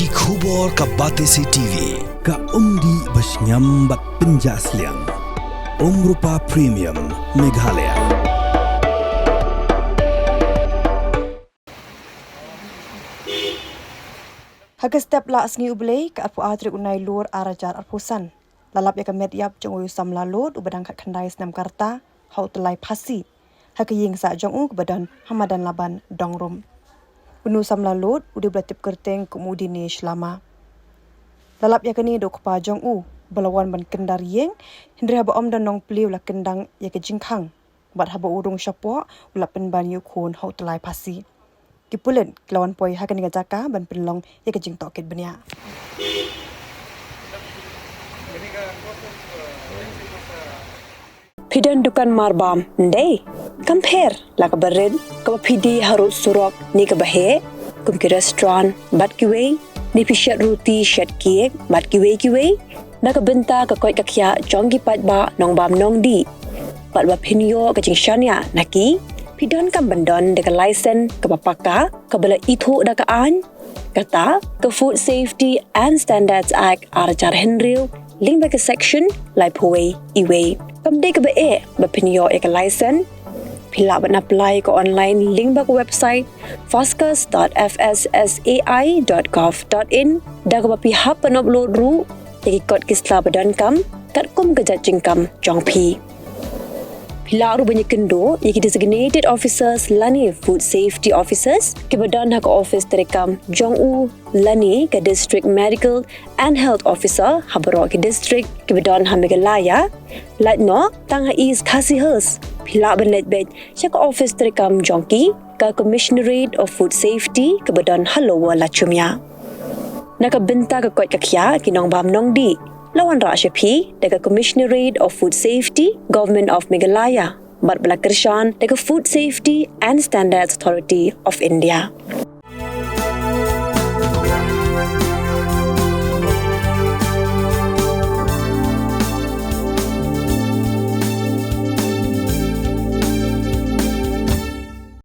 Ki khubor ka Batesi TV ka umdi basnyambak penjaslian Rupa Premium Meghalaya. Hagas step la asngi ublei ka apu atrik unai lur arajar arpusan. Lalap ya kamet yap jong uyu Samla lod ubadang kat khandai senam karta hau Tyllai Phasi. Haka ying sa jong u kebadan Hamadan Laban dongrum. Benu Samla lod udi belatip kerteng kemudi ni selama. Lalap ya kani do kepa jong u belawan ban kendar yeng hindri haba om dan nong peliu la kendang ya ke jingkang. Bat haba urung syapwa ula penban yu khun hau Tyllai Phasi. Kipulen kelawan poi hakan dengan jaka ban penlong ya ke jing tokit benia. Pidan dukan marbam ndai compare la ka bered ka pidi harus surok ni ka bahe kum ki restaurant bat ki wei ni pishat roti shat cake bat ki wei na ka benta ka koi ka khya jong ki pat ba nong bam nong di pat ba pinyo ka jing shania naki pidan kam bandon de ka license ka papaka ka bala ithu da ka an kata ka Food Safety and Standards Act arjar henril ling ba ka section lai phoi iwe kam de ka ba pinyo e ka license pila ban apply ko online link ba ko website foscas.fssai.gov.in da ka pi hap pan upload ru ki kod kisla badan kam kat kum ka jajing kam jong pi pila ru banyak kendo ki designated officers lani food safety officers ke badan hak office terekam jong u lani ke district medical and health officer habro ke district ke badan Meghalaya latno tang ha is khasi hers pila ban let bed chak office terekam jongki ka commissionerate of food safety ke badan halowa lachumya naka benta ka kot kakya kinong bam nong di lawan ra shapi daga commissionerate of food safety government of Meghalaya bat bala kershan daga food safety and standards authority of India.